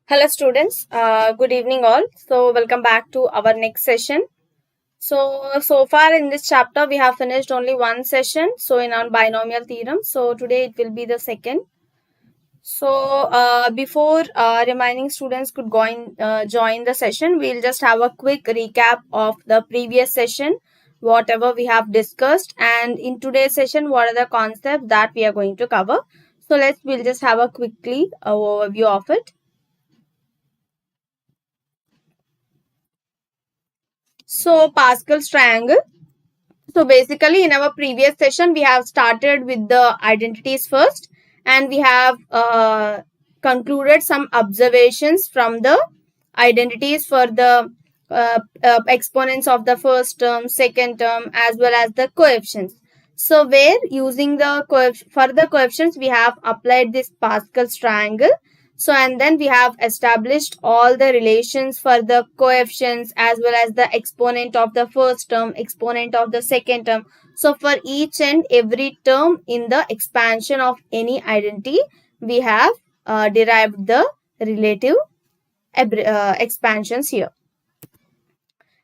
Hello students, good evening all. So welcome back to our next session. So far in this chapter we have finished only one session, so in our binomial theorem. So today it will be the second. So before remaining students could join the session, we'll just have a quick recap of the previous session, whatever we have discussed, and in today's session what are the concepts that we are going to cover. So we'll just have a quickly overview of it. So Pascal's triangle. So basically in our previous session, we have started with the identities first, and we have concluded some observations from the identities for the exponents of the first term, second term, as well as the coefficients. So where using the for the coefficients, we have applied this Pascal's triangle. So and then we have established all the relations for the coefficients as well as the exponent of the first term, exponent of the second term. So for each and every term in the expansion of any identity, we have derived the relative expansions here.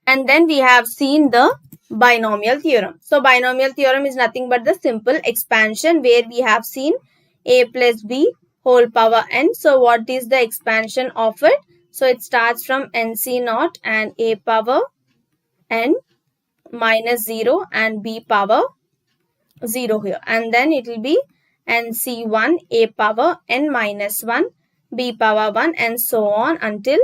And then we have seen the binomial theorem. So binomial theorem is nothing but the simple expansion where we have seen a plus b whole power n. So what is the expansion of it? So it starts from nc naught and a power n minus 0 and b power 0 here. And then it will be nc1 a power n minus 1 b power 1 and so on until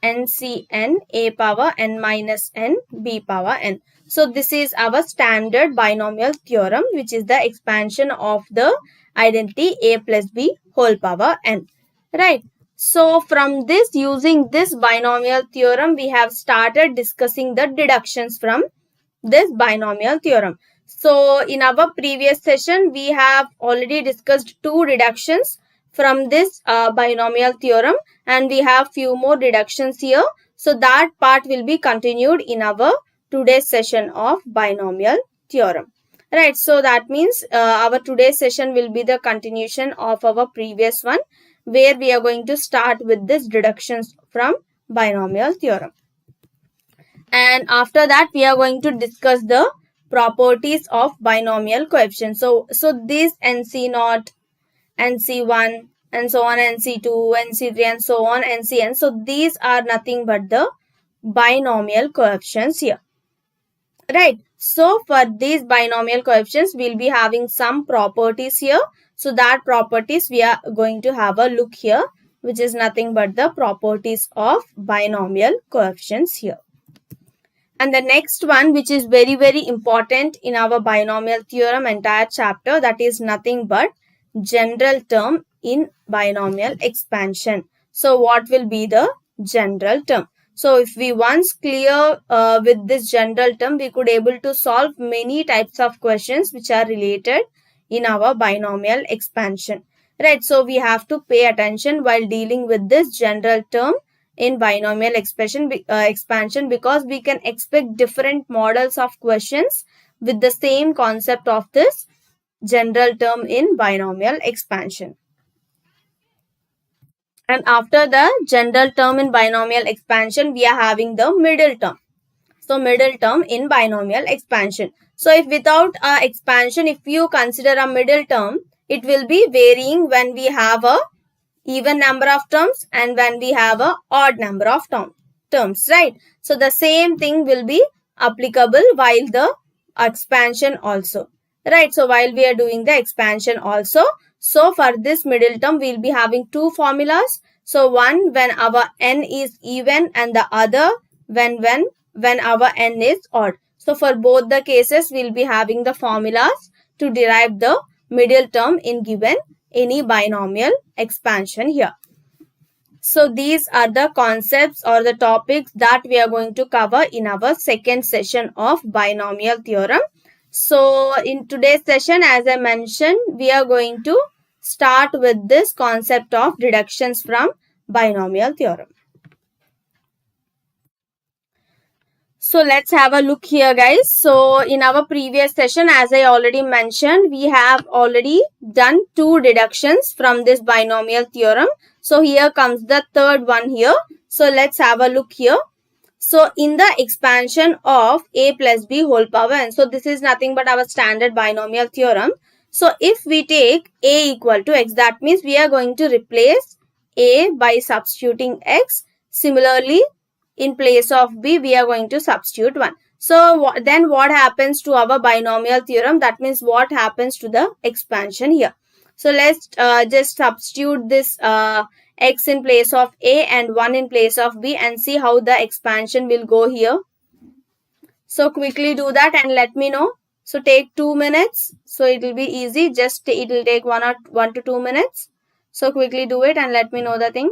ncn a power n minus n b power n. So this is our standard binomial theorem, which is the expansion of the identity a plus b whole power n. Right. So from this, using this binomial theorem, we have started discussing the deductions from this binomial theorem. So in our previous session, we have already discussed two deductions from this binomial theorem, and we have few more deductions here. So that part will be continued in our today's session of binomial theorem. Right, so that means our today's session will be the continuation of our previous one, where we are going to start with this deductions from binomial theorem. And after that, we are going to discuss the properties of binomial coefficients. So this NC naught, NC1 and so on, NC2, NC3 and so on, NCN. So these are nothing but the binomial coefficients here. Right. So for these binomial coefficients, we'll be having some properties here. So that properties we are going to have a look here, which is nothing but the properties of binomial coefficients here. And the next one, which is very, very important in our binomial theorem entire chapter, that is nothing but general term in binomial expansion. So what will be the general term? So if we once clear with this general term, we could able to solve many types of questions which are related in our binomial expansion. Right. So we have to pay attention while dealing with this general term in binomial expansion because we can expect different models of questions with the same concept of this general term in binomial expansion. And after the general term in binomial expansion, we are having the middle term. So middle term in binomial expansion. So if without expansion, if you consider a middle term, it will be varying when we have a even number of terms and when we have a odd number of terms, right? So the same thing will be applicable while the expansion also, right? So while we are doing the expansion also, so for this middle term, we'll be having two formulas. So one when our n is even and the other when our n is odd. So for both the cases, we'll be having the formulas to derive the middle term in given any binomial expansion here. So these are the concepts or the topics that we are going to cover in our second session of binomial theorem. So in today's session, as I mentioned, we are going to start with this concept of deductions from binomial theorem. So let's have a look here, guys. So in our previous session, as I already mentioned, we have already done 2 deductions from this binomial theorem. So here comes the third one here. So let's have a look here. So in the expansion of a plus b whole power n, so this is nothing but our standard binomial theorem. So if we take a equal to x, that means we are going to replace a by substituting x. Similarly, in place of b, we are going to substitute 1. So then what happens to our binomial theorem? That means what happens to the expansion here? So let's just substitute this x in place of a and 1 in place of b and see how the expansion will go here. So quickly do that and let me know. So take 2 minutes. So it will be easy. Just it will take 1 to 2 minutes. So quickly do it and let me know the thing.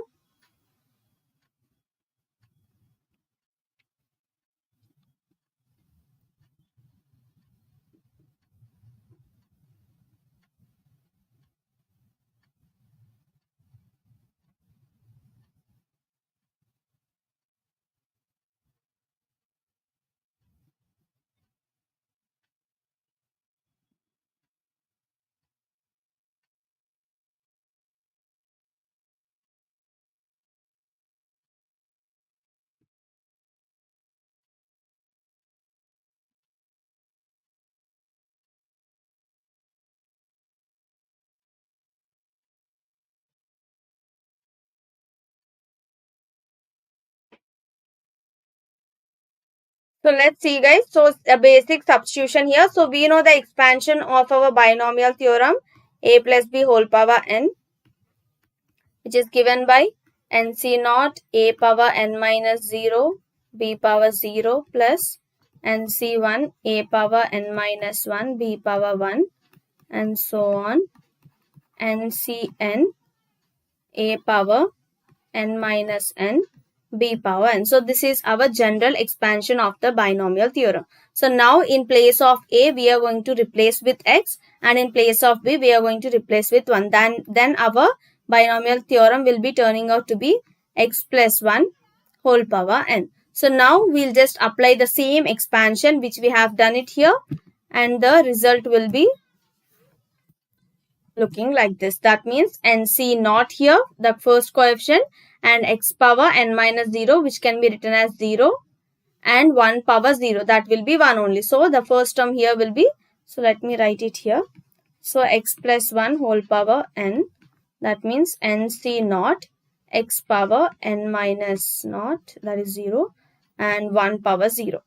So let's see, guys. So a basic substitution here. So we know the expansion of our binomial theorem a plus b whole power n, which is given by nc naught a power n minus 0 b power 0 plus nc1 a power n minus 1 b power 1 and so on, ncn a power n minus n b power n. So this is our general expansion of the binomial theorem. So now in place of a, we are going to replace with x, and in place of b, we are going to replace with 1. Then our binomial theorem will be turning out to be x plus 1 whole power n. So now we'll just apply the same expansion which we have done it here, and the result will be looking like this. That means nc naught here, the first coefficient, and x power n minus 0, which can be written as 0, and 1 power 0, that will be 1 only. So the first term here will be, so let me write it here. So x plus 1 whole power n, that means nc naught x power n minus naught, that is 0, and 1 power 0.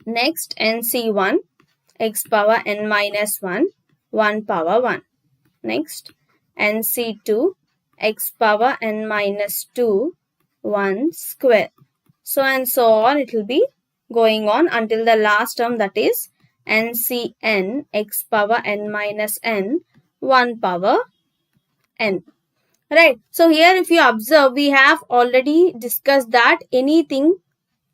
Next nc1 x power n minus 1, 1 power 1. Next nc2 x power n minus 2, 1 square. So and so on, it will be going on until the last term, that is ncn x power n minus n, 1 power n. Right. So here if you observe, we have already discussed that anything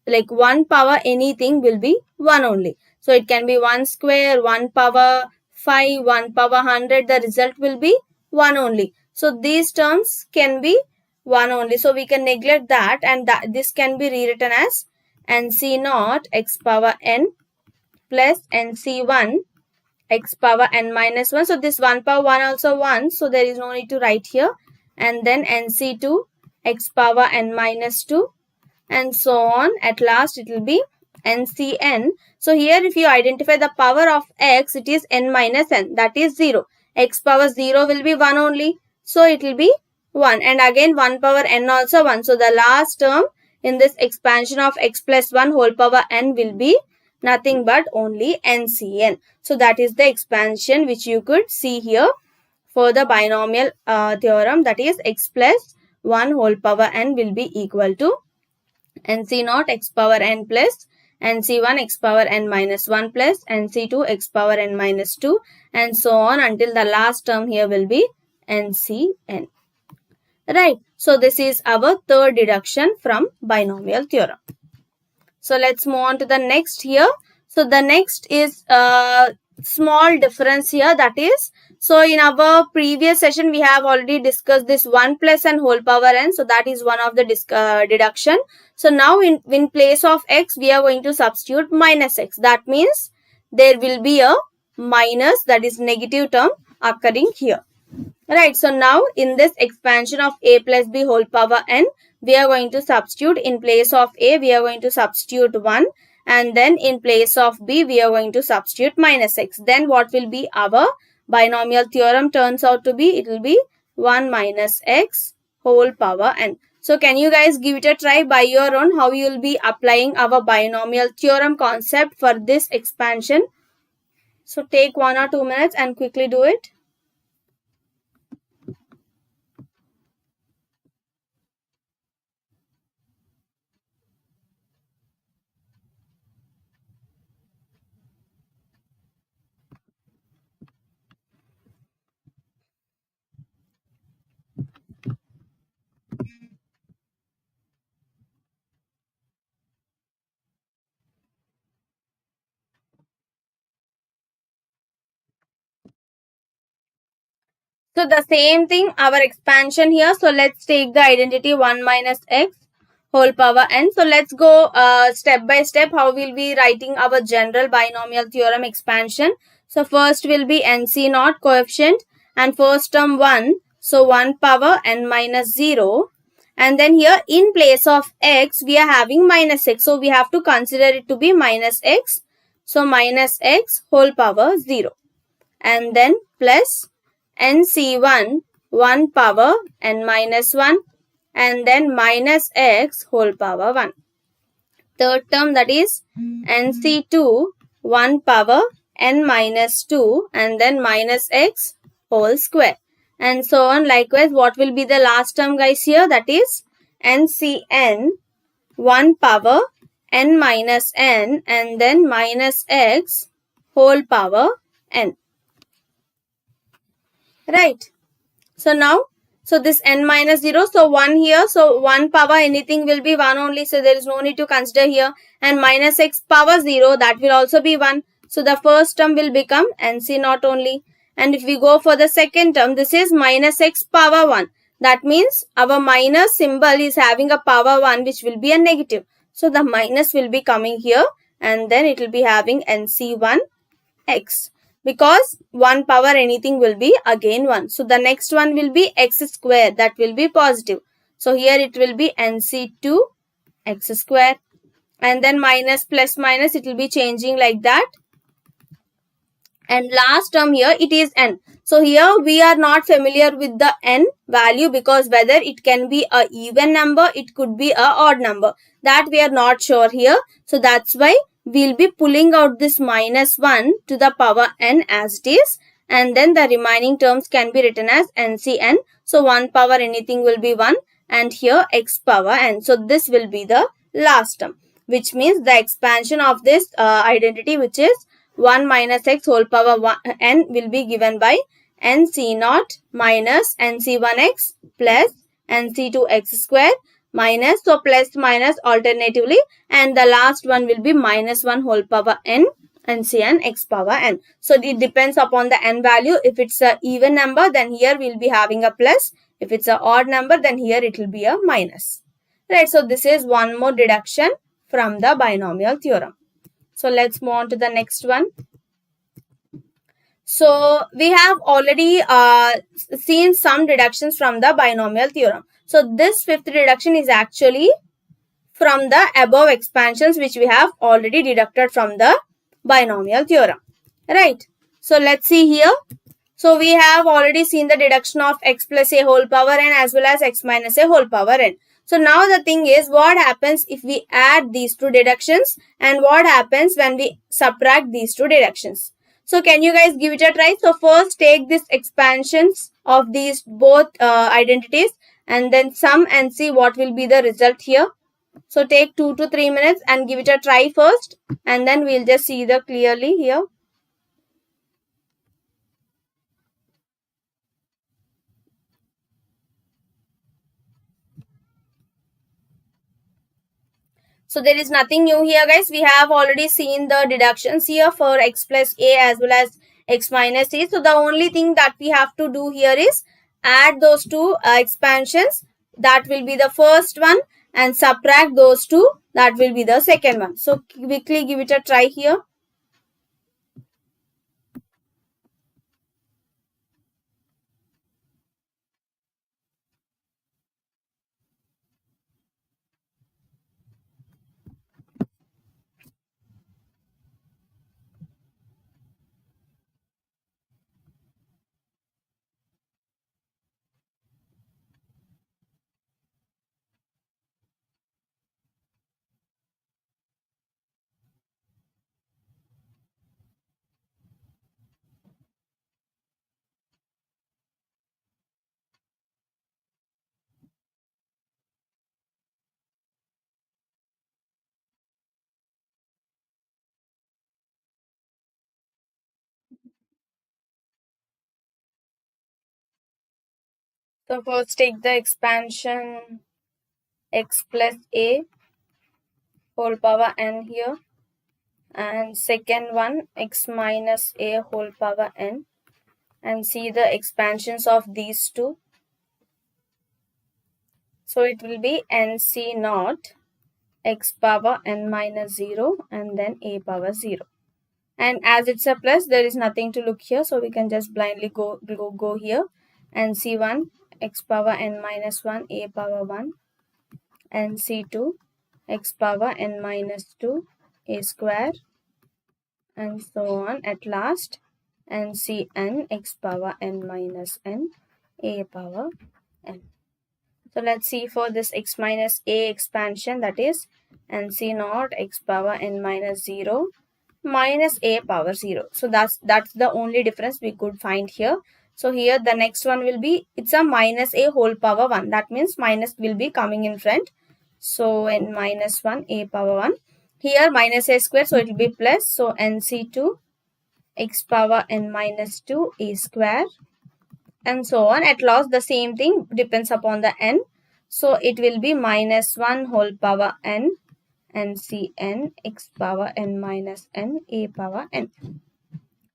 like 1 power anything will be 1 only. So it can be 1 square, 1 power 5, 1 power 100, the result will be 1 only. So these terms can be 1 only. So we can neglect that, and this can be rewritten as nc naught x power n plus nc1 x power n minus 1. So this 1 power 1 also 1. So there is no need to write here. And then nc2 x power n minus 2 and so on. At last it will be ncn. So here if you identify the power of x, it is n minus n, that is 0. X power 0 will be 1 only. So it will be 1, and again 1 power n also 1. So the last term in this expansion of x plus 1 whole power n will be nothing but only ncn. So that is the expansion which you could see here for the binomial theorem, that is x plus 1 whole power n will be equal to nc naught x power n plus nc1 x power n minus 1 plus nc2 x power n minus 2 and so on until the last term here will be ncn. Right. So this is our third deduction from binomial theorem. So let's move on to the next here. So the next is small difference here, that is, so in our previous session we have already discussed this 1 plus n whole power n, so that is one of the deduction. So now in place of x we are going to substitute minus x. That means there will be a minus, that is negative term occurring here. Right, so now in this expansion of a plus b whole power n, we are going to substitute in place of a, we are going to substitute 1, and then in place of b, we are going to substitute minus x. Then what will be our binomial theorem turns out to be? It will be 1 minus x whole power n. So can you guys give it a try by your own how you will be applying our binomial theorem concept for this expansion? So take 1 or 2 minutes and quickly do it. So the same thing, our expansion here. So let's take the identity 1 minus x whole power n. So let's go step by step how we'll be writing our general binomial theorem expansion. So first will be nc naught coefficient and first term 1. So 1 power n minus 0. And then here in place of x we are having minus x. So we have to consider it to be minus x. So minus x whole power 0. And then plus nc1 1 power n minus 1 and then minus x whole power 1. Third term, that is nc2 1 power n minus 2 and then minus x whole square. And so on. Likewise, what will be the last term guys here? That is ncn 1 power n minus n and then minus x whole power n. Right. So now, so this n minus 0, so 1 here, so 1 power anything will be 1 only, so there is no need to consider here, and minus x power 0, that will also be 1. So the first term will become nc naught only. And if we go for the second term, this is minus x power 1. That means our minus symbol is having a power 1 which will be a negative. So the minus will be coming here and then it will be having nc1 x. Because 1 power anything will be again 1. So the next one will be x square, that will be positive. So here it will be nc2 x square and then minus plus minus it will be changing like that. And last term here it is n. So here we are not familiar with the n value because whether it can be a even number, it could be a odd number. That we are not sure here. So that's why we'll be pulling out this minus 1 to the power n as it is. And then the remaining terms can be written as ncn. So 1 power anything will be 1 and here x power n. So this will be the last term, which means the expansion of this identity, which is 1 minus x whole power 1, n will be given by nc naught minus nc1x plus nc2x square minus, so plus minus alternatively, and the last one will be minus 1 whole power n ncn x power n. So it depends upon the n value. If it's a even number, then here we'll be having a plus. If it's an odd number, then here it will be a minus. Right, so this is one more deduction from the binomial theorem. So let's move on to the next one. So we have already seen some deductions from the binomial theorem. So this fifth deduction is actually from the above expansions which we have already deducted from the binomial theorem. Right. So let's see here. So we have already seen the deduction of x plus a whole power n as well as x minus a whole power n. So now the thing is, what happens if we add these two deductions and what happens when we subtract these two deductions? So can you guys give it a try? So first take this expansions of these both identities and then sum and see what will be the result here. So take 2 to 3 minutes and give it a try first and then we'll just see the clearly here. So there is nothing new here, guys. We have already seen the deductions here for x plus a as well as x minus a. So the only thing that we have to do here is add those two expansions. That will be the first one, and subtract those two. That will be the second one. So quickly give it a try here. So first take the expansion x plus a whole power n here, and second one x minus a whole power n, and see the expansions of these two. So it will be nc naught x power n minus 0 and then a power 0. And as it's a plus, there is nothing to look here, so we can just blindly go here. And c1 x power n minus 1 a power 1, and c2 x power n minus 2 a square, and so on at last, and cn x power n minus n a power n. So let's see for this x minus a expansion, that is nc naught x power n minus 0 minus a power 0. So that's the only difference we could find here. So here the next one will be, it's a minus a whole power 1. That means minus will be coming in front. So n minus 1 a power 1. Here minus a square, so it will be plus. So nc2 x power n minus 2 a square, and so on. At last the same thing depends upon the n. So it will be minus 1 whole power n and cn x power n minus n a power n.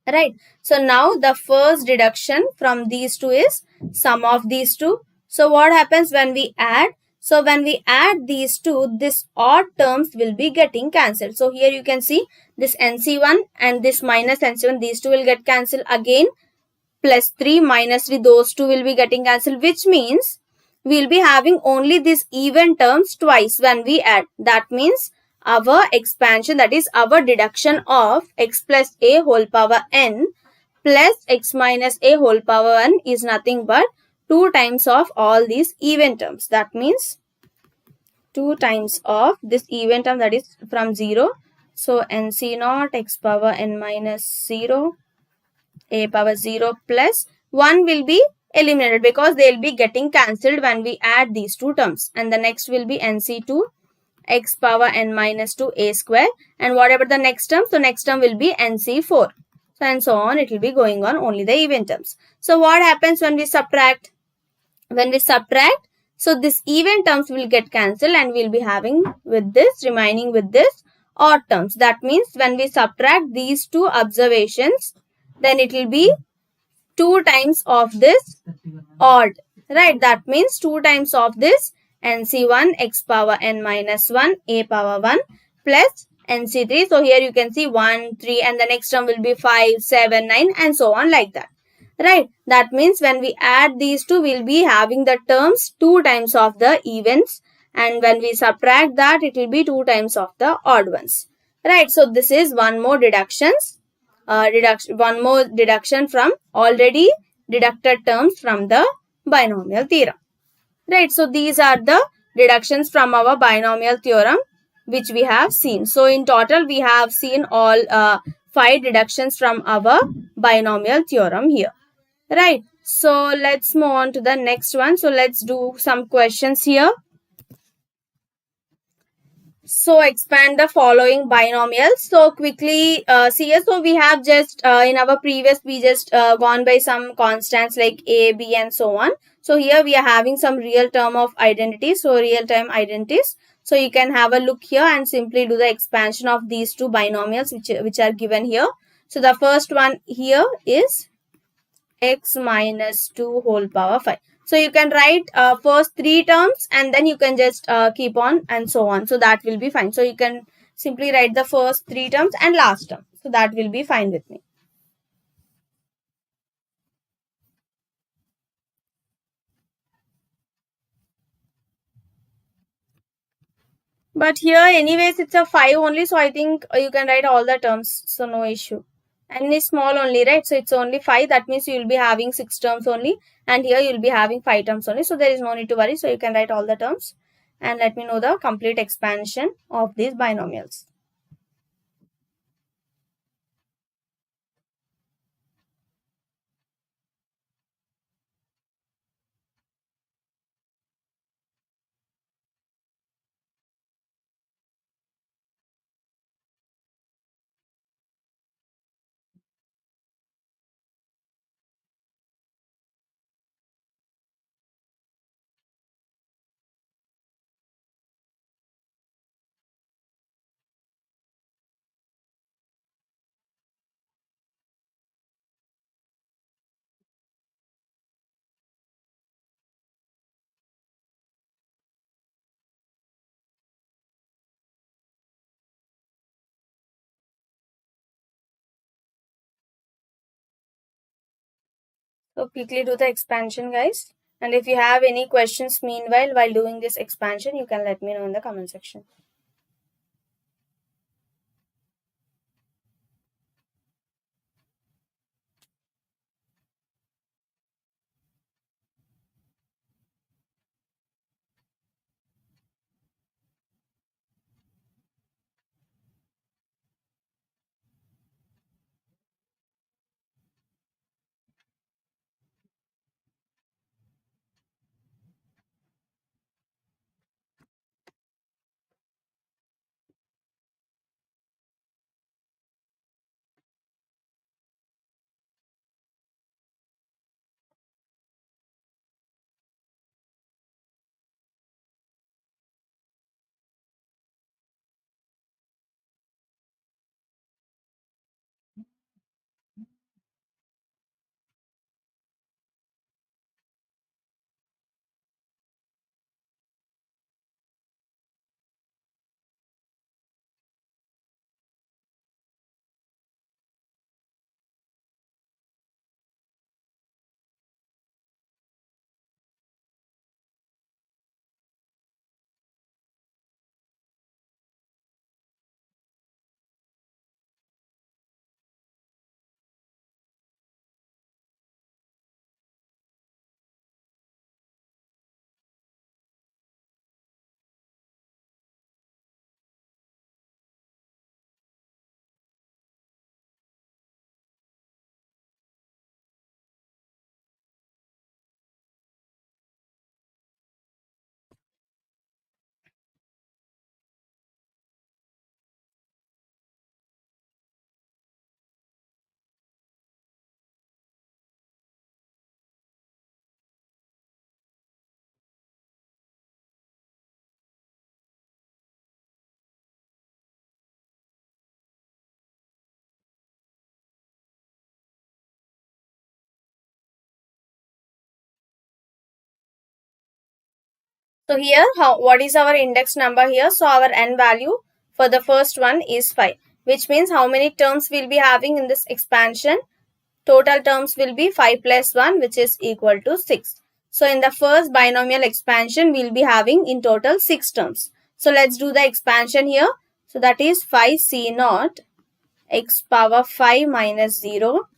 Right. So now the first deduction from these two is sum of these two. So what happens when we add? So when we add these two, this odd terms will be getting cancelled. So here you can see this nc1 and this minus nc1, these two will get cancelled again. Plus 3 minus 3, those two will be getting cancelled, which means we will be having only these even terms twice when we add. That means our expansion, that is our deduction of x plus a whole power n plus x minus a whole power n is nothing but 2 times of all these even terms. That means 2 times of this even term, that is from 0. So nc naught x power n minus 0 a power 0 plus 1 will be eliminated because they will be getting cancelled when we add these two terms. And the next will be nc2 x power n minus 2 a square, and whatever the next term, so next term will be nc4. So and so on, it will be going on only the even terms. So what happens when we subtract? When we subtract, so this even terms will get cancelled and we will be having with this, remaining with this odd terms. That means when we subtract these two observations, then it will be 2 times of this odd, right? That means 2 times of this nc1 x power n minus 1 a power 1 plus nc3. So here you can see 1, 3, and the next term will be 5, 7, 9, and so on like that, right? That means when we add these two, we'll be having the terms 2 times of the evens, and when we subtract that, it will be 2 times of the odd ones, right? So this is one more deduction from already deducted terms from the binomial theorem, right? So these are the deductions from our binomial theorem which we have seen. So in total we have seen all 5 deductions from our binomial theorem here, right? So let's move on to the next one. So let's do some questions here. So expand the following binomials. So quickly see here. So we have just in our previous, we just gone by some constants like a, b, and so on. So here we are having some real term of identities. So real time identities. So you can have a look here and simply do the expansion of these two binomials which are given here. So the first one here is x minus 2 whole power 5. So you can write first 3 terms and then you can just keep on and so on. So that will be fine. So you can simply write the first 3 terms and last term. So that will be fine with me. But here anyways it's a 5 only. So I think you can write all the terms. So no issue. And it's small only, right? So it's only 5. That means you will be having 6 terms only. And here you will be having 5 terms only. So there is no need to worry. So you can write all the terms. And let me know the complete expansion of these binomials. So quickly do the expansion, guys. And if you have any questions meanwhile while doing this expansion, you can let me know in the comment section. So here, what is our index number here? So our n value for the first one is 5, which means how many terms we'll be having in this expansion? Total terms will be 5 plus 1, which is equal to 6. So in the first binomial expansion, we'll be having in total 6 terms. So let's do the expansion here. So that is 5c naught x power 5 minus 0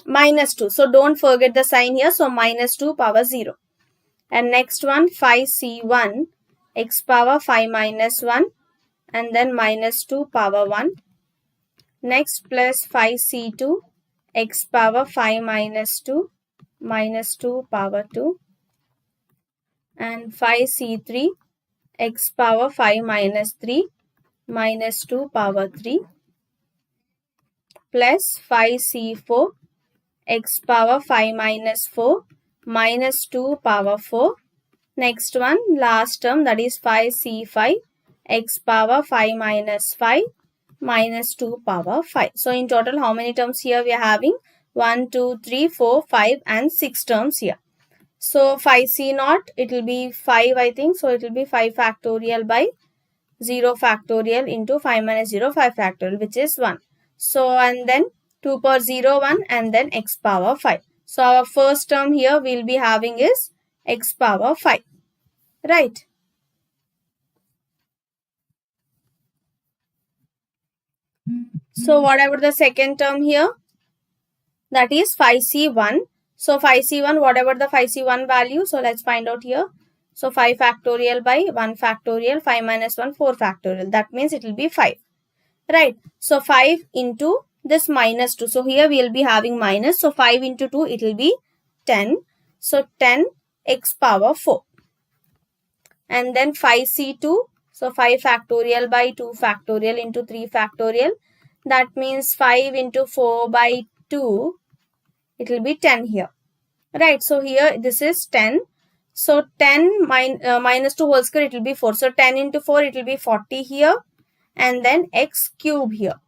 minus 2. So don't forget the sign here. So minus 2 power 0. And next one 5c1 x power 5 minus 1 and then minus 2 power 1. Next plus 5c2 x power 5 minus 2 minus 2 power 2 and 5c3 x power 5 minus 3 minus 2 power 3 plus 5c4 x power 5 minus 4 minus 2 power 4 Next one, last term, that is 5c5 x power 5 minus 5 minus 2 power 5. So in total, how many terms here we are having? 1, 2, 3, 4, 5 and 6 terms here. So 5c naught, it will be 5 I think. So it will be 5 factorial by 0 factorial into 5 minus 0, 5 factorial, which is 1. So and then 2 power 0, 1 and then x power 5. So our first term here we will be having is x power 5. Right. So whatever the second term here, that is 5c1. So 5c1, whatever the 5c1 value, so let's find out here. So 5 factorial by 1 factorial, 5 minus 1, 4 factorial. That means it will be 5. Right. So 5 into this minus 2. So here we will be having minus. So 5 into 2, it will be 10. So 10 x power 4. And then 5c2. So 5 factorial by 2 factorial into 3 factorial. That means 5 into 4 by 2. It will be 10 here. Right. So here this is 10. So 10 minus 2 whole square, it will be 4. So 10 into 4, it will be 40 here. And then x cube here.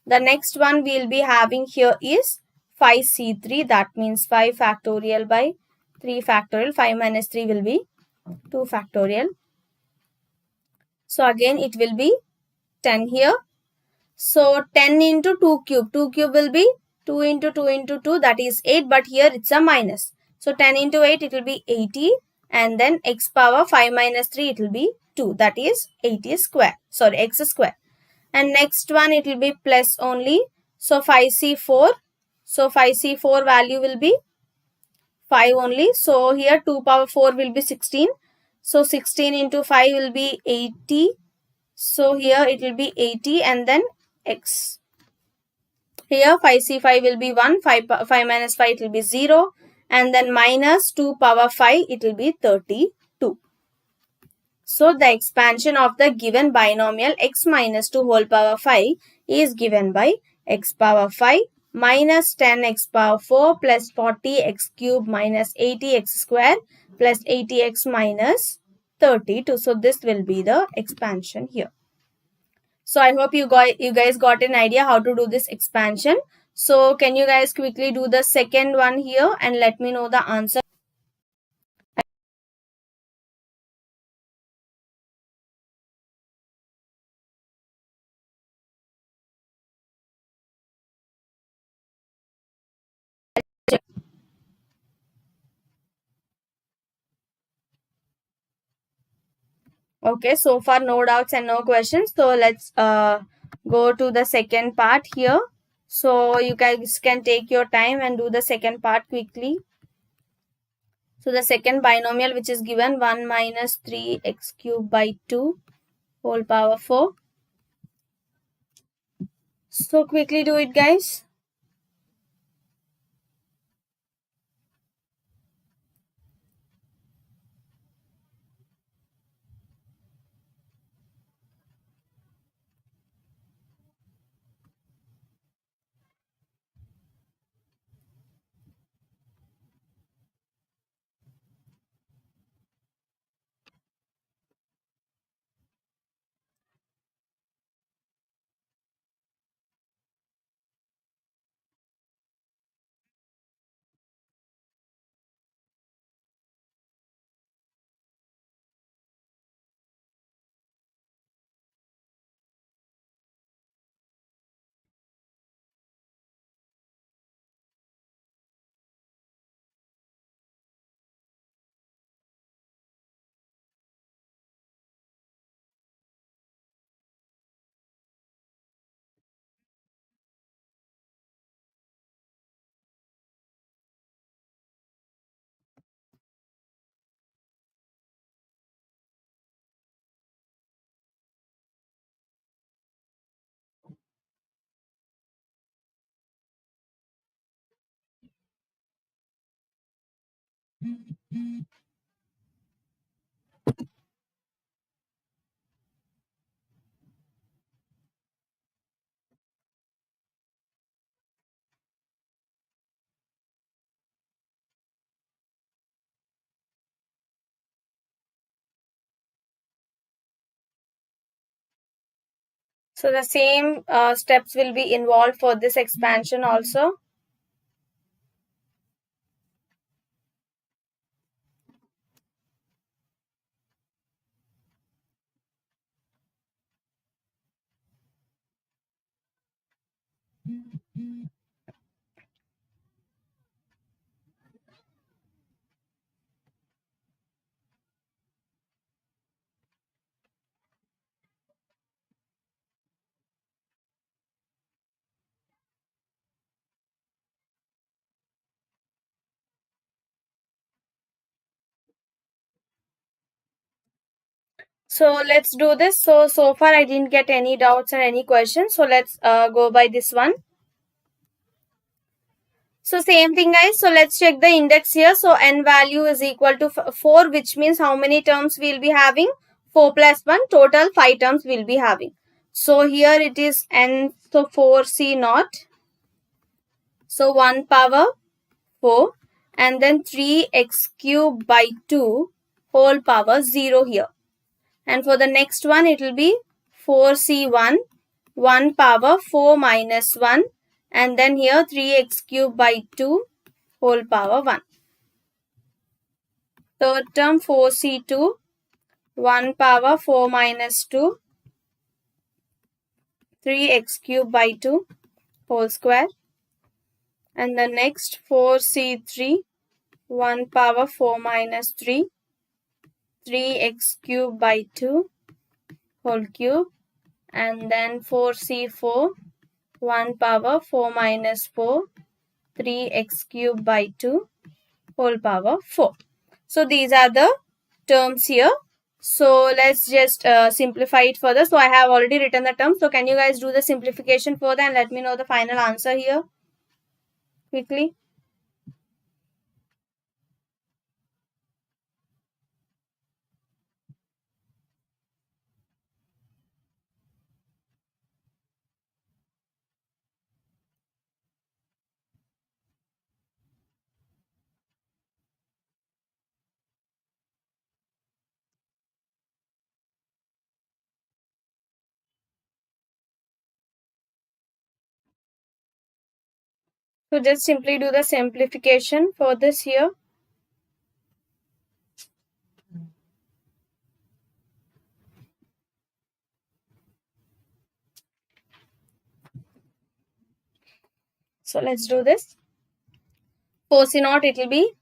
The next one we will be having here is 5c3. That means 5 factorial by 3 factorial. 5 minus 3 will be 2 factorial. So again it will be 10 here. So 10 into 2 cube. 2 cube will be 2 into 2 into 2, that is 8. But here it's a minus. So 10 into 8, it will be 80. And then x power 5 minus 3, it will be 2. That is 80 square. Sorry, x square. And next one, it will be plus only. So 5c4. So 5c4 value will be 5 only. So here 2 power 4 will be 16. So 16 into 5 will be 80. So here it will be 80 and then x. Here 5c5 will be 1. 5 minus 5 it will be 0. And then minus 2 power 5 it will be 32. So the expansion of the given binomial x minus 2 whole power 5 is given by x power 5 minus 10 x power 4 plus 40 x cube minus 80 x square plus 80 x minus 32. So this will be the expansion here. So I hope you guys got an idea how to do this expansion. So can you guys quickly do the second one here and let me know the answer. Okay, so far no doubts and no questions. So let's go to the second part here. So you guys can take your time and do the second part quickly. So the second binomial which is given 1 minus 3x cube by 2 whole power 4. So quickly do it, guys. So the same steps will be involved for this expansion also. So let's do this. So far I didn't get any doubts or any questions. So let's go by this one. So same thing guys. So let's check the index here. So n value is equal to 4, which means how many terms we'll be having? 4 plus 1, total 5 terms we'll be having. So here it is n, so 4c naught. So 1 power 4 and then 3x cube by 2 whole power 0 here. And for the next one, it will be 4c1, 1 power 4 minus 1. And then here 3x cube by 2 whole power 1. Third term 4c2, 1 power 4 minus 2, 3x cube by 2 whole square. And the next 4c3, 1 power 4 minus 3, 3x cube by 2 whole cube. And then 4c4, 1 power 4 minus 4, 3x cube by 2 whole power 4. So these are the terms here. So let's just simplify it further. So I have already written the terms. So can you guys do the simplification further and let me know the final answer here quickly? So just simply do the simplification for this here. So let's do this. 4c naught, it will be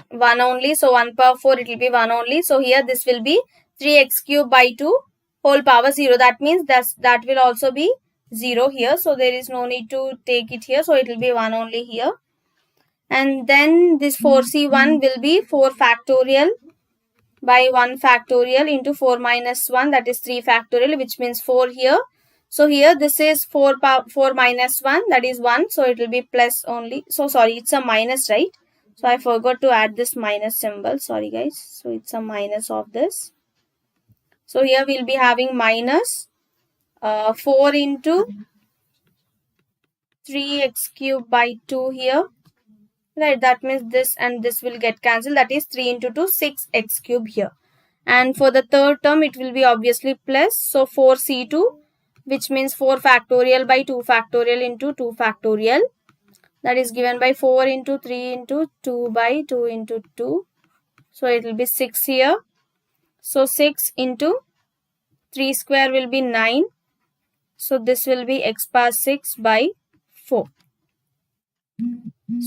1 only. So 1 power 4, it will be 1 only. So here this will be 3x cube by 2 whole power 0. That means that will also be 0 here. So there is no need to take it here. So it will be 1 only here. And then this 4c1 will be 4 factorial by 1 factorial into 4 minus 1, that is 3 factorial, which means 4 here. So here this is 4 minus 1, that is 1. So it will be plus only. So sorry, it's a minus, right? So I forgot to add this minus symbol. Sorry guys. So it's a minus of this. So here we'll be having minus 4 into 3x cube by 2 here. Right, that means this and this will get cancelled. That is 3 into 2, 6x cube here. And for the third term, it will be obviously plus. So 4c2, which means 4 factorial by 2 factorial into 2 factorial. That is given by 4 into 3 into 2 by 2 into 2. So it will be 6 here. So 6 into 3 square will be 9. So this will be x power 6 by 4.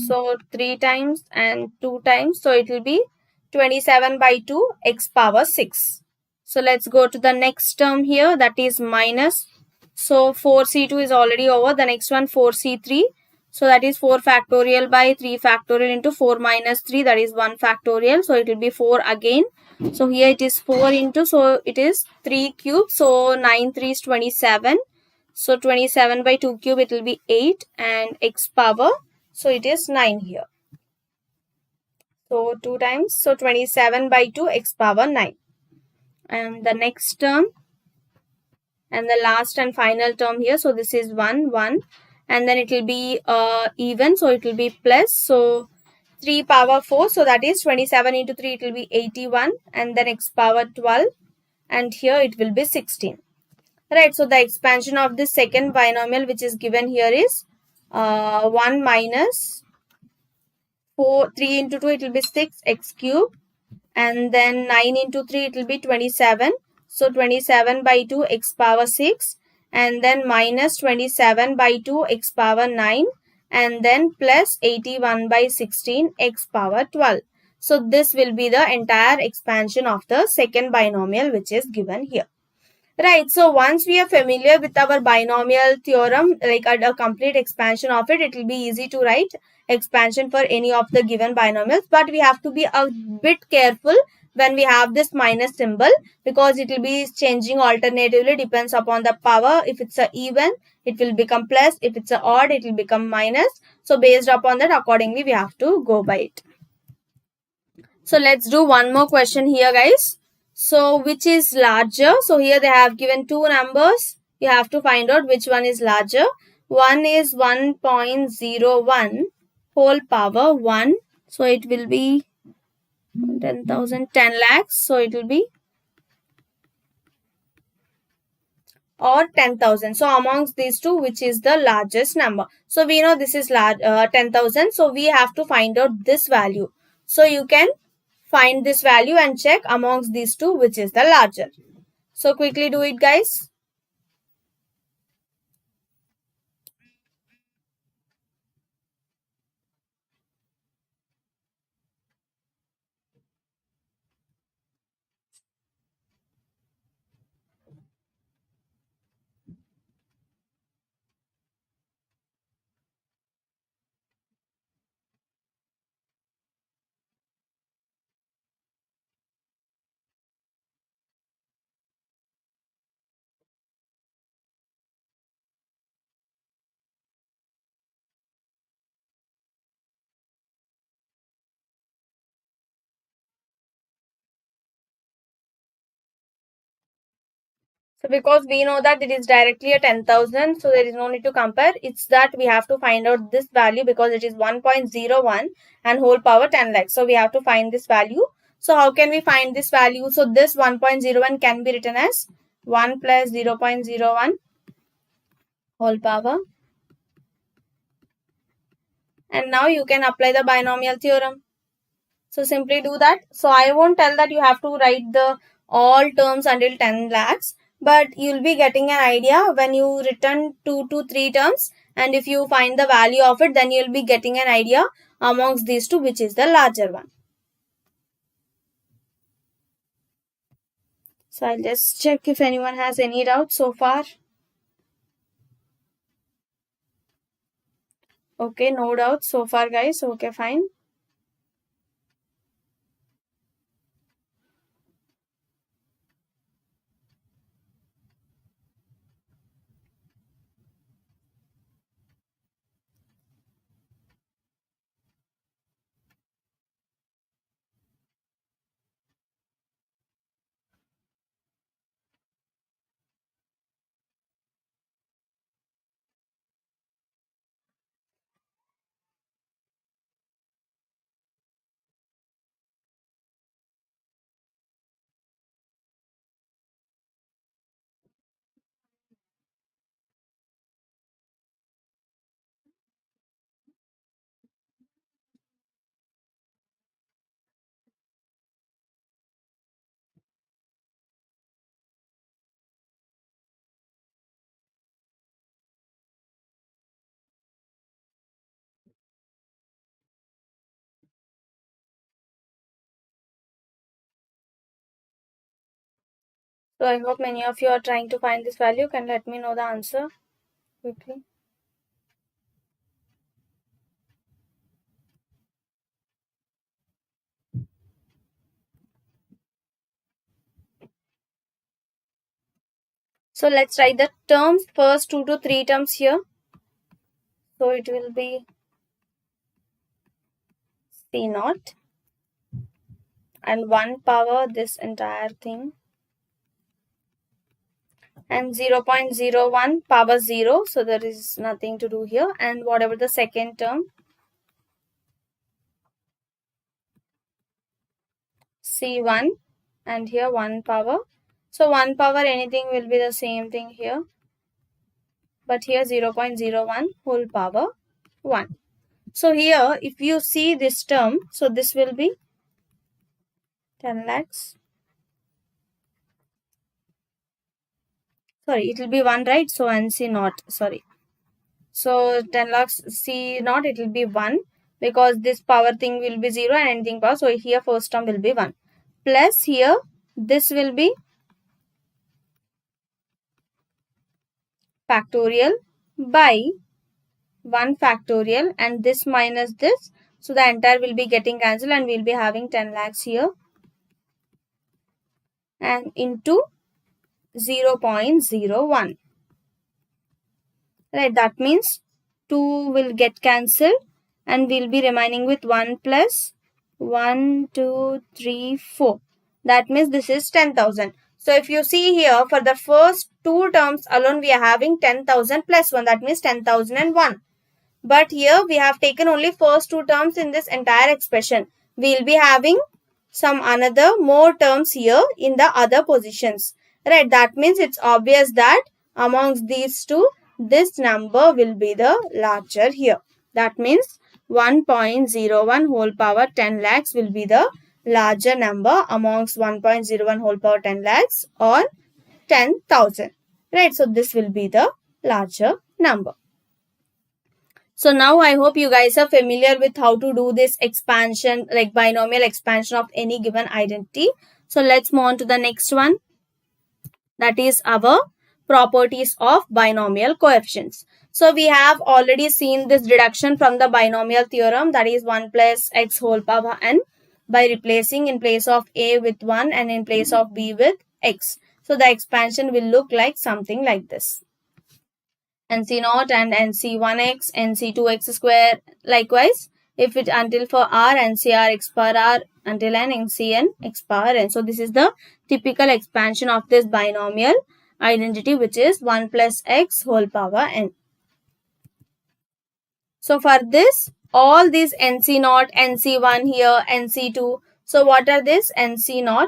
So 3 times and 2 times. So it will be 27 by 2 x power 6. So let's go to the next term here, that is minus. So 4c2 is already over. The next one 4c3. So that is 4 factorial by 3 factorial into 4 minus 3, that is 1 factorial. So it will be 4 again. So here it is 4 into, so it is 3 cube. So 9 3 is 27. So 27 by 2 cube, it will be 8 and x power. So it is 9 here. So 2 times. So 27 by 2 x power 9. And the next term and the last and final term here. So this is 1, 1. And then it will be even. So it will be plus. So 3 power 4. So that is 27 into 3. It will be 81. And then x power 12. And here it will be 16. Right, so the expansion of the second binomial which is given here is 1 minus 4, 3 into 2 it will be 6x cube, and then 9 into 3 it will be 27. So 27 by 2 x power 6, and then minus 27 by 2 x power 9, and then plus 81 by 16 x power 12. So this will be the entire expansion of the second binomial which is given here. Right, so once we are familiar with our binomial theorem, like a complete expansion of it, it will be easy to write expansion for any of the given binomials. But we have to be a bit careful when we have this minus symbol, because it will be changing alternatively, depends upon the power. If it's a even, it will become plus. If it's a odd, it will become minus. So based upon that, accordingly, we have to go by it. So let's do one more question here, guys. So which is larger? So here they have given two numbers. You have to find out which one is larger. One is 1.01 whole power 1. So it will be 10,000, 10 lakhs. So it will be, or 10,000. So amongst these two, which is the largest number? So we know this is 10,000. So we have to find out this value. So you can find this value and check amongst these two which is the larger. So quickly do it, guys. So because we know that it is directly a 10,000, so there is no need to compare. It's that we have to find out this value because it is 1.01 and whole power 10 lakhs. So we have to find this value. So how can we find this value? So this 1.01 can be written as 1 plus 0.01 whole power. And now you can apply the binomial theorem. So simply do that. So I won't tell that you have to write the all terms until 10 lakhs, but you'll be getting an idea when you return 2 to 3 terms, and if you find the value of it, then you'll be getting an idea amongst these two which is the larger one. So I'll just check if anyone has any doubt so far. Okay, no doubt so far, guys. Okay, fine. So I hope many of you are trying to find this value. Can let me know the answer quickly. So let's write the terms first, 2 to 3 terms here. So it will be C naught and 1 power this entire thing, and 0.01 power 0. So there is nothing to do here, and whatever the second term, C1, and here 1 power. So 1 power anything will be the same thing here. But here 0.01 whole power 1. So here if you see this term, so this will be 10 lakhs. Sorry, it will be 1, right? So NC naught, sorry. So 10 lakhs C naught, it will be 1 because this power thing will be 0 and anything power. So here first term will be 1. Plus here this will be factorial by 1 factorial and this minus this. So the entire will be getting cancelled and we will be having 10 lakhs here and into 0.01. Right, that means 2 will get cancelled and we'll be remaining with 1 plus 1, 2, 3, 4. That means this is 10,000. So if you see here for the first two terms alone we are having 10,000 plus 1. That means 10,001. But here we have taken only first two terms in this entire expression. We will be having some another more terms here in the other positions. Right, that means it's obvious that amongst these two, this number will be the larger here. That means 1.01 whole power 10 lakhs will be the larger number amongst 1.01 whole power 10 lakhs or 10,000. Right, so this will be the larger number. So now I hope you guys are familiar with how to do this expansion, like binomial expansion of any given identity. So let's move on to the next one. That is our properties of binomial coefficients. So we have already seen this deduction from the binomial theorem, that is 1 plus x whole power n, by replacing in place of a with 1 and in place of b with x. So the expansion will look like something like this. NC0 and NC1x, NC2x square. Likewise, if it until for r, NCr x power r until n, NCn x power n. So this is the typical expansion of this binomial identity, which is 1 plus x whole power n. So for this, all these NC0, NC1 here, NC2. So what are this? NC0,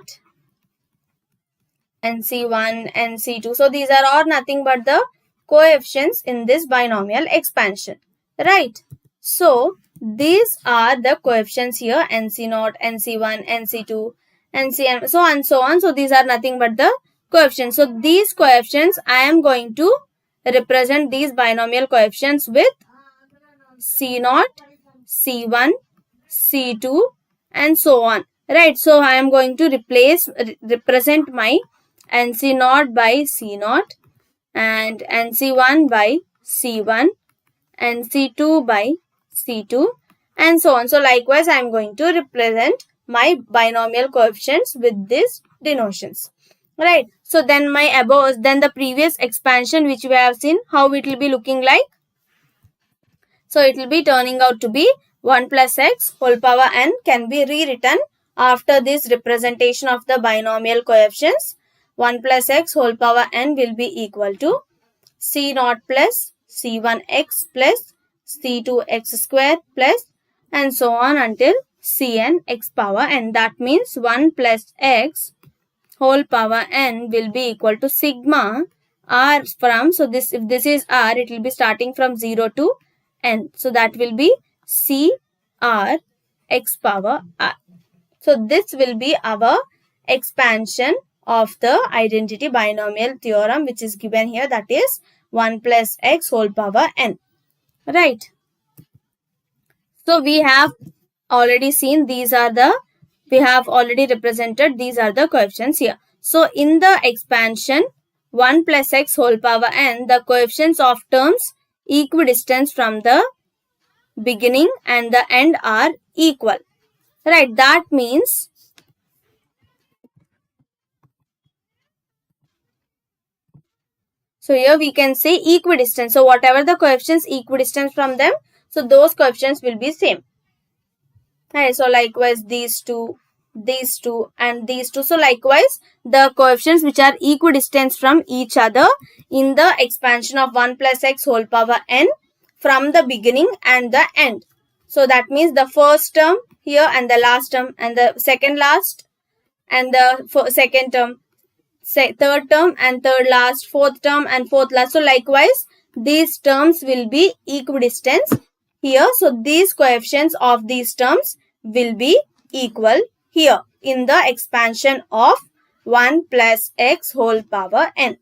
NC1, NC2. So these are all nothing but the coefficients in this binomial expansion, right? So these are the coefficients here, NC0, NC1, NC2, NCn, so on and so on. So these are nothing but the coefficients. So these coefficients, I am going to represent these binomial coefficients with C0, C1, C2 and so on, right? So I am going to represent my NC0 by C0 and NC1 by C1, NC2 by C2 and so on. So likewise, I am going to represent my binomial coefficients with these denotations, right? So then the previous expansion which we have seen, how it will be looking like. So it will be turning out to be 1 plus x whole power n can be rewritten after this representation of the binomial coefficients. 1 plus x whole power n will be equal to C0 plus C1x plus C2x square plus and so on until Cn x power n. That means 1 plus x whole power n will be equal to sigma r from, so this, if this is r, it will be starting from 0 to n. So that will be C r x power r. So this will be our expansion of the identity binomial theorem which is given here, that is 1 plus x whole power n, right? So we have already seen we have already represented these are the coefficients here. So in the expansion 1 plus x whole power n, the coefficients of terms equidistant from the beginning and the end are equal, right? That means so here we can say equidistant. So whatever the coefficients equidistant from them, so those coefficients will be same. Right, so likewise these two and these two. So likewise the coefficients which are equidistant from each other in the expansion of 1 plus x whole power n from the beginning and the end. So that means the first term here and the last term and the second last and the second term, third term and third last, fourth term and fourth last. So likewise, these terms will be equidistant here. So these coefficients of these terms will be equal here in the expansion of 1 plus x whole power n.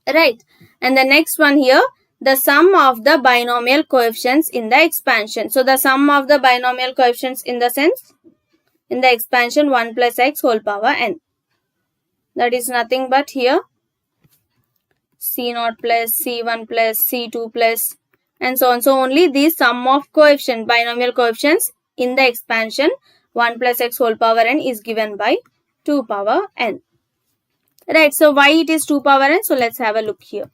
Right. And the next one here, the sum of the binomial coefficients in the expansion. So the sum of the binomial coefficients in the sense, in the expansion 1 plus x whole power n. That is nothing but here C0 plus C1 plus C2 plus and so on. So only the sum of coefficient, binomial coefficients in the expansion 1 plus x whole power n is given by 2 power n. Right. So why it is 2 power n? So let's have a look here.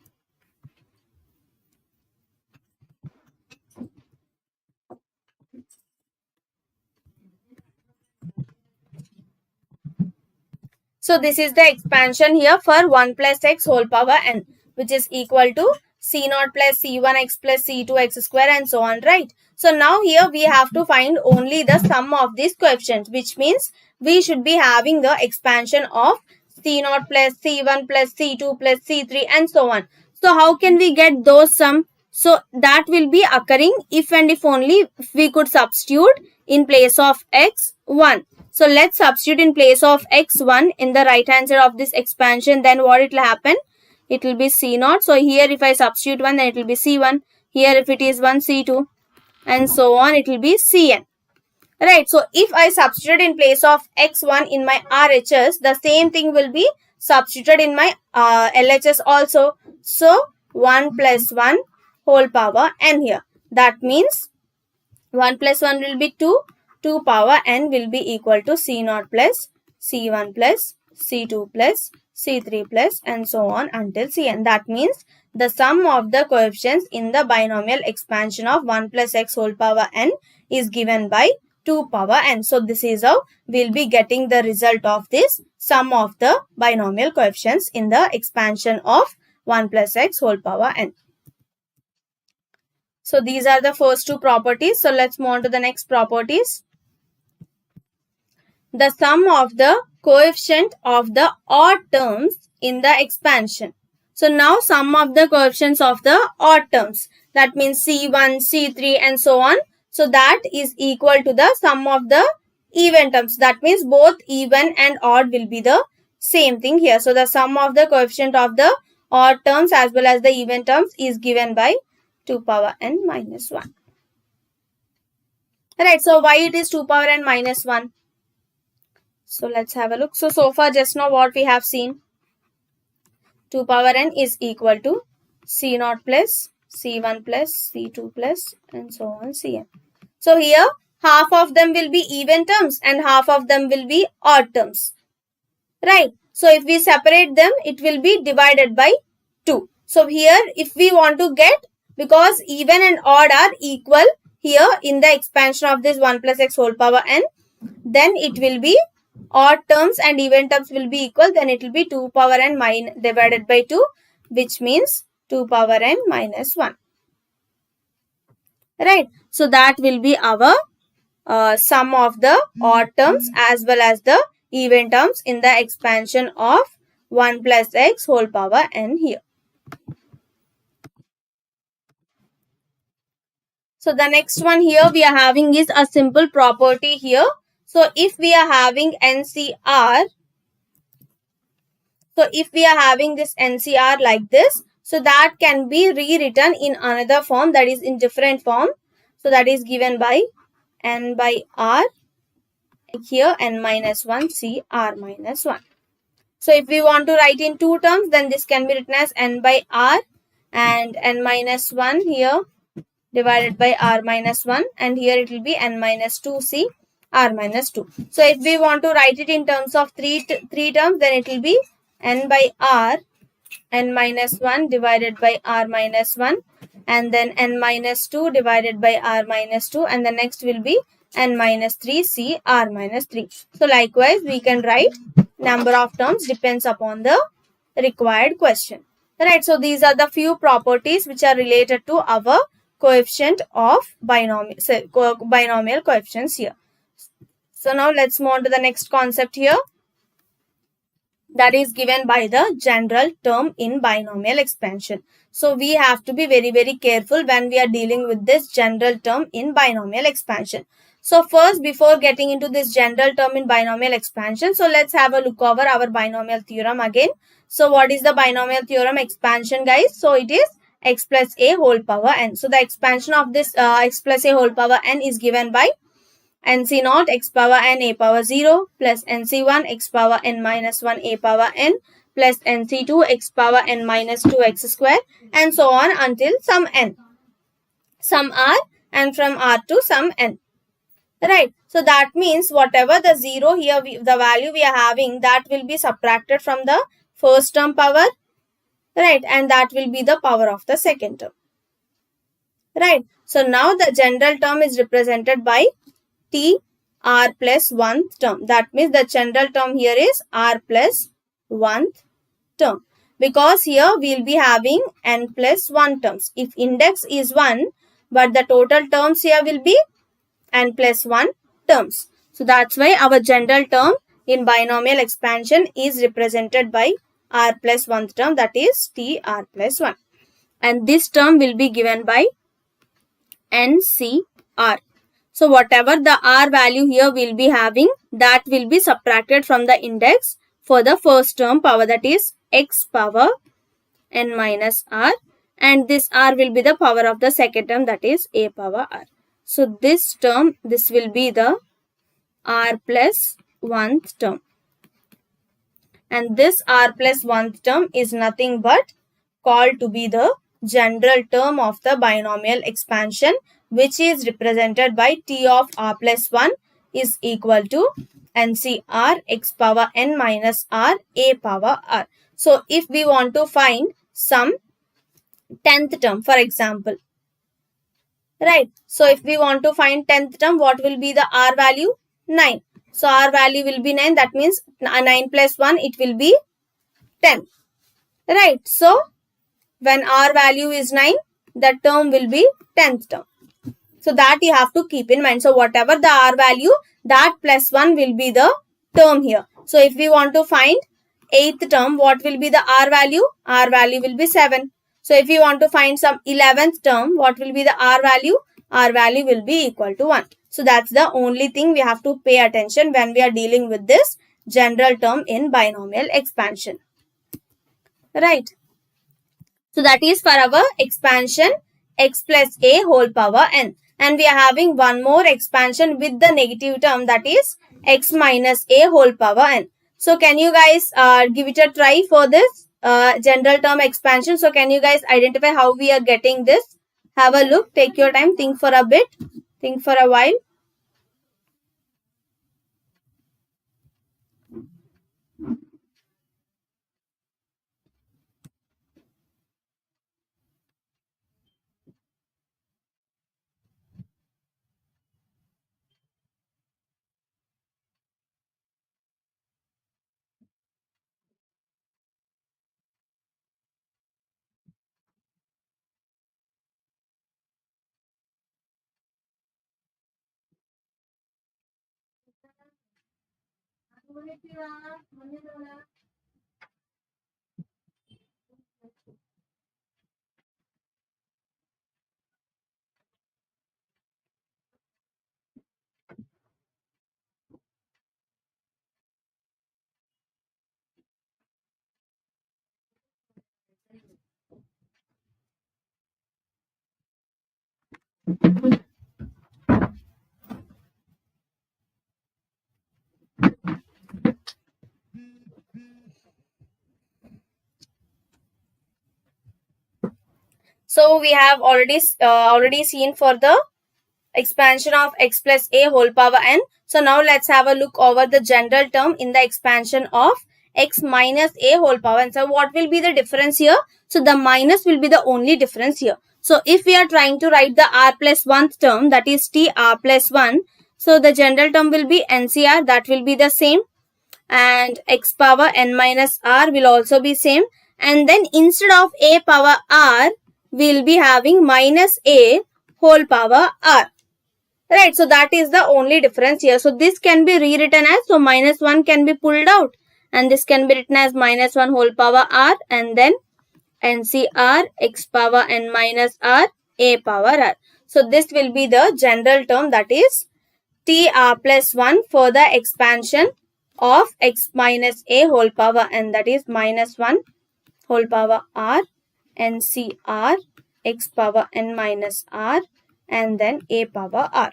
So this is the expansion here for 1 plus x whole power n, which is equal to C0 plus C1x plus C2x square and so on, right? So now here we have to find only the sum of these coefficients, which means we should be having the expansion of C0 plus C1 plus C2 plus C3 and so on. So how can we get those sum? So that will be occurring if and if only if we could substitute in place of x1. So let's substitute in place of x1 in the right hand side of this expansion. Then what it will happen? It will be C0. So here if I substitute 1, then it will be C1. Here if it is 1, C2 and so on, it will be Cn. Right. So if I substitute in place of x1 in my RHS, the same thing will be substituted in my LHS also. So 1 plus 1 whole power n here. That means 1 plus 1 will be 2. 2 power n will be equal to C0 plus C1 plus C2 plus C3 plus and so on until Cn. That means the sum of the coefficients in the binomial expansion of 1 plus x whole power n is given by 2 power n. So this is how we will be getting the result of this sum of the binomial coefficients in the expansion of 1 plus x whole power n. So these are the first two properties. So let's move on to the next properties. The sum of the coefficient of the odd terms in the expansion. So now sum of the coefficients of the odd terms, that means C1, C3 and so on. So that is equal to the sum of the even terms. That means both even and odd will be the same thing here. So the sum of the coefficient of the odd terms as well as the even terms is given by 2 power n minus 1. Right. So why it is 2 power n minus 1? So let's have a look. So far just now what we have seen, 2 power n is equal to C0 plus C1 plus C2 plus and so on Cn. So here half of them will be even terms and half of them will be odd terms. Right. So if we separate them, it will be divided by 2. So here if we want to get, because even and odd are equal here in the expansion of this 1 plus x whole power n, then it will be odd terms and even terms will be equal, then it will be 2 power n divided by 2, which means 2 power n minus 1. Right. So that will be our sum of the odd terms as well as the even terms in the expansion of 1 plus x whole power n here. So the next one here we are having is a simple property here. So if we are having NCR, so if we are having this NCR like this, so that can be rewritten in another form, that is in different form. So that is given by n by r, here n minus 1 c r minus 1. So if we want to write in two terms, then this can be written as n by r and n minus 1 here divided by r minus 1, and here it will be n minus 2c r minus 2. So if we want to write it in terms of three terms, then it will be n by r n minus 1 divided by r minus 1, and then n minus 2 divided by r minus 2, and the next will be n minus 3 c r minus 3. So likewise we can write number of terms depends upon the required question. Right. So these are the few properties which are related to our coefficient of binomial coefficients here. So now let's move on to the next concept here. that is given by the general term in binomial expansion. So we have to be very careful when we are dealing with this general term in binomial expansion. So first, before getting into this general term in binomial expansion, so let's have a look over our binomial theorem again. So what is the binomial theorem expansion, guys? So it is x plus a whole power n. So the expansion of this x plus a whole power n is given by nc0 x power n a power 0 plus nc1 x power n minus 1 a power n plus nc2 x power n minus 2 x square, and so on until some n, some r, and from r to some n. Right. So that means whatever the 0 here, the value we are having, that will be subtracted from the first term power. Right. And that will be the power of the second term. Right. So now the general term is represented by t r plus 1th term. That means the general term here is r plus 1th term. Because here we will be having n plus 1 terms. If index is 1, but the total terms here will be n plus 1 terms. So that's why our general term in binomial expansion is represented by r plus 1th term, that is t r plus 1. And this term will be given by NCR. So whatever the R value here will be having, that will be subtracted from the index for the first term power, that is x power n minus R, and this R will be the power of the second term, that is a power R. So this term, this will be the R plus 1th term, and this R plus 1th term is nothing but called to be the general term of the binomial expansion, which is represented by t of r plus 1 is equal to NCR x power n minus r a power r. So if we want to find some 10th term, for example, right? So if we want to find 10th term, what will be the r value? 9. So r value will be 9. That means 9 plus 1, it will be 10. Right? So when r value is 9, the term will be 10th term. So that you have to keep in mind. So whatever the r value, that plus 1 will be the term here. So if we want to find 8th term, what will be the r value? R value will be 7. So if we want to find some 11th term, what will be the r value? R value will be equal to 1. So that's the only thing we have to pay attention when we are dealing with this general term in binomial expansion. Right. So that is for our expansion x plus a whole power n. And we are having one more expansion with the negative term, that is x minus a whole power n. So can you guys give it a try for this general term expansion? So can you guys identify how we are getting this? Have a look, take your time, think for a bit, think for a while. So we have already seen for the expansion of x plus a whole power n. So now let's have a look over the general term in the expansion of x minus a whole power n. So what will be the difference here? So the minus will be the only difference here. So if we are trying to write the r plus 1th term, that is t r plus 1. So the general term will be NCR, that will be the same, and x power n minus r will also be same, and then instead of a power r, we will be having minus a whole power r. Right, so that is the only difference here. So this can be rewritten as, so minus 1 can be pulled out and this can be written as minus 1 whole power r and then NCR x power n minus r a power r. So this will be the general term, that is TR plus 1 for the expansion of x minus a whole power n, that is minus 1 whole power r NCR x power n minus r and then a power r.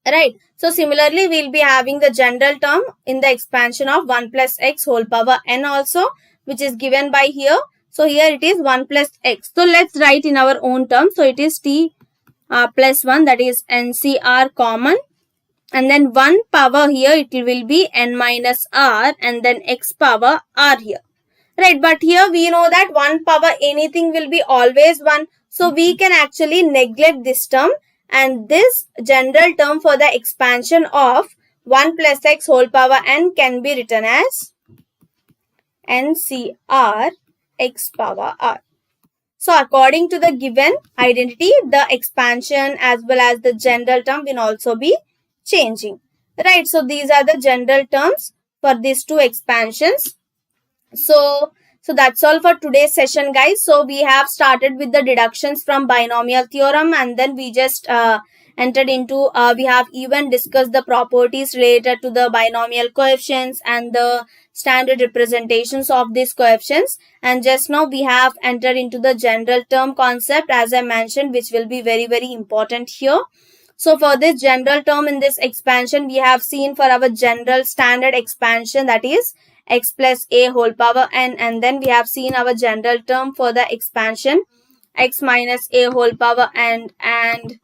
Right. So similarly, we'll be having the general term in the expansion of 1 plus x whole power n also, which is given by here. So here it is 1 plus x. So let's write in our own terms. So it is t plus 1, that is NCR common, and then 1 power here it will be n minus r and then x power r here. Right, but here we know that 1 power anything will be always 1. So we can actually neglect this term, and this general term for the expansion of 1 plus x whole power n can be written as NCR x power r. So according to the given identity, the expansion as well as the general term will also be changing. Right, so these are the general terms for these two expansions. So that's all for today's session, guys. So we have started with the deductions from binomial theorem, and then we just entered into, we have even discussed the properties related to the binomial coefficients and the standard representations of these coefficients. And just now we have entered into the general term concept, as I mentioned, which will be very, very important here. So for this general term in this expansion, we have seen for our general standard expansion, that is x plus a whole power n, and then we have seen our general term for the expansion x minus a whole power n, and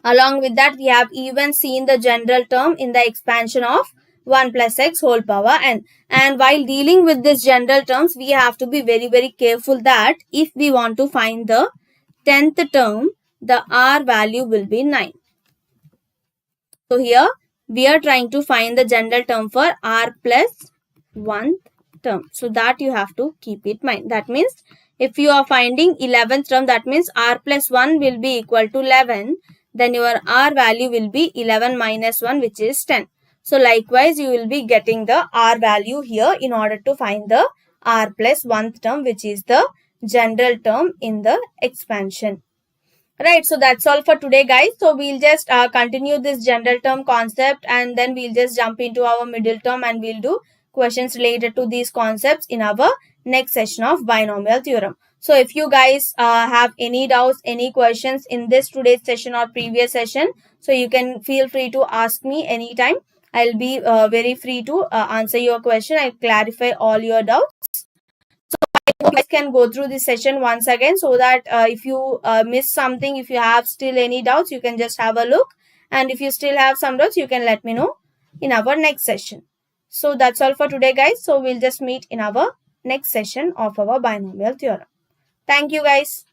along with that we have even seen the general term in the expansion of 1 plus x whole power n. And while dealing with these general terms, we have to be very, very careful that if we want to find the 10th term, the r value will be 9. So here we are trying to find the general term for r plus 1th term. So that you have to keep it in mind. That means if you are finding 11th term, that means r plus 1 will be equal to 11. Then your r value will be 11 minus 1, which is 10. So likewise, you will be getting the r value here in order to find the r plus 1th term, which is the general term in the expansion. Right, so that's all for today, guys. So we'll just continue this general term concept, and then we'll just jump into our middle term, and we'll do questions related to these concepts in our next session of binomial theorem. So if you guys have any doubts, any questions in this today's session or previous session, so you can feel free to ask me anytime. I'll be very free to answer your question. I'll clarify all your doubts. You guys can go through this session once again, so that if you miss something, if you have still any doubts, you can just have a look, and if you still have some doubts, you can let me know in our next session. So that's all for today, guys. So we'll just meet in our next session of our binomial theorem. Thank you, guys.